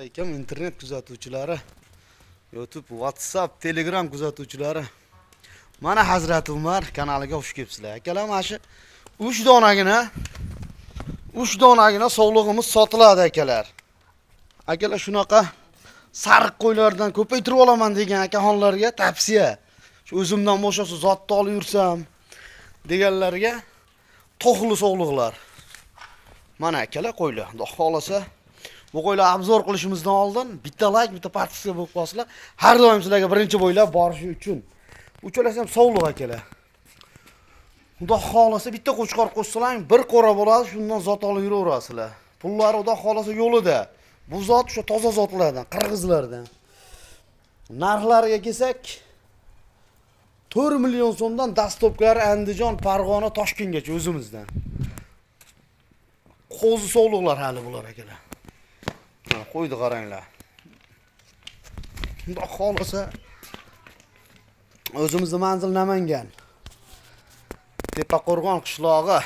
Internet kuzatuvchilari, YouTube, WhatsApp, Telegram kuzatuvchilari. Mana Hazrati Umar kanaliga xush kelibsizlar. Akalar, mana shu 3 donagina sog'lig'imiz sotiladi akalar. Akalar, shunaqa sariq qo'ylardan ko'paytirib olaman degan akaxonlarga tavsiya. Shu o'zimdan bo'shasa zotni olib yursam deganlarga to'xli sog'liqlar. Mana akalar qo'ylar. Xudo xolasa bu qo'ylar obzor qilishimizdan oldin bitta like, bitta podpiska bo'lib qolsanglar, har doim sizlarga birinchi bo'ylab borishi uchun. Uchalasi ham sog'liq akalar. Xudo xolasa bitta qo'chqor qo'shsalang, bir qo'ra bo'ladi, shundan zot olib yuraverasizlar. Pullari xudo xolasa yo'lida. Bu zot shu toza zotlardan, qirg'izlardan. Narxlariga kelsak, 4 million so'mdan dastopkari Andijon, Farg'ona, Toshkentgacha o'zimizdan. Qo'zi sog'liqlar hali bular akalar. Qo'ydi qaranglar. Xudo xolasa o'zimizning manzil Namangan. Tepaqo'rg'on qishlog'i.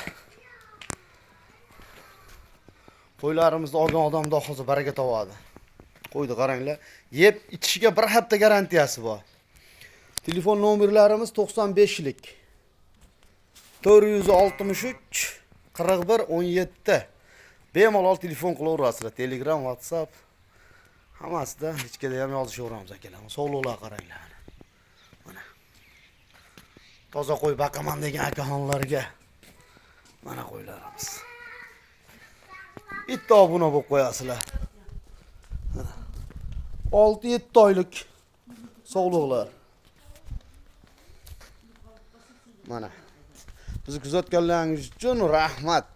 Qo'ylarimizni olgan odam xudo baraka topadi. Qo'ydi qaranglar. Yeb ichishiga bir hafta garantiyasi bor. Telefon nomerlarimiz 95lik 463 41 17. Bemalol telefon qilaverasizlar. Telegram, WhatsApp hammasida ichkada ham yozishaveramiz akalar. Sog'liqlar qaranglar. Mana. Toza qo'y baqaman degan akaxonlarga mana qo'ylarimiz. Bitta obuna bo'lib qo'yasizlar. 6-7 oylik sog'liqlar. Mana. Bizni kuzatganlaringiz uchun rahmat.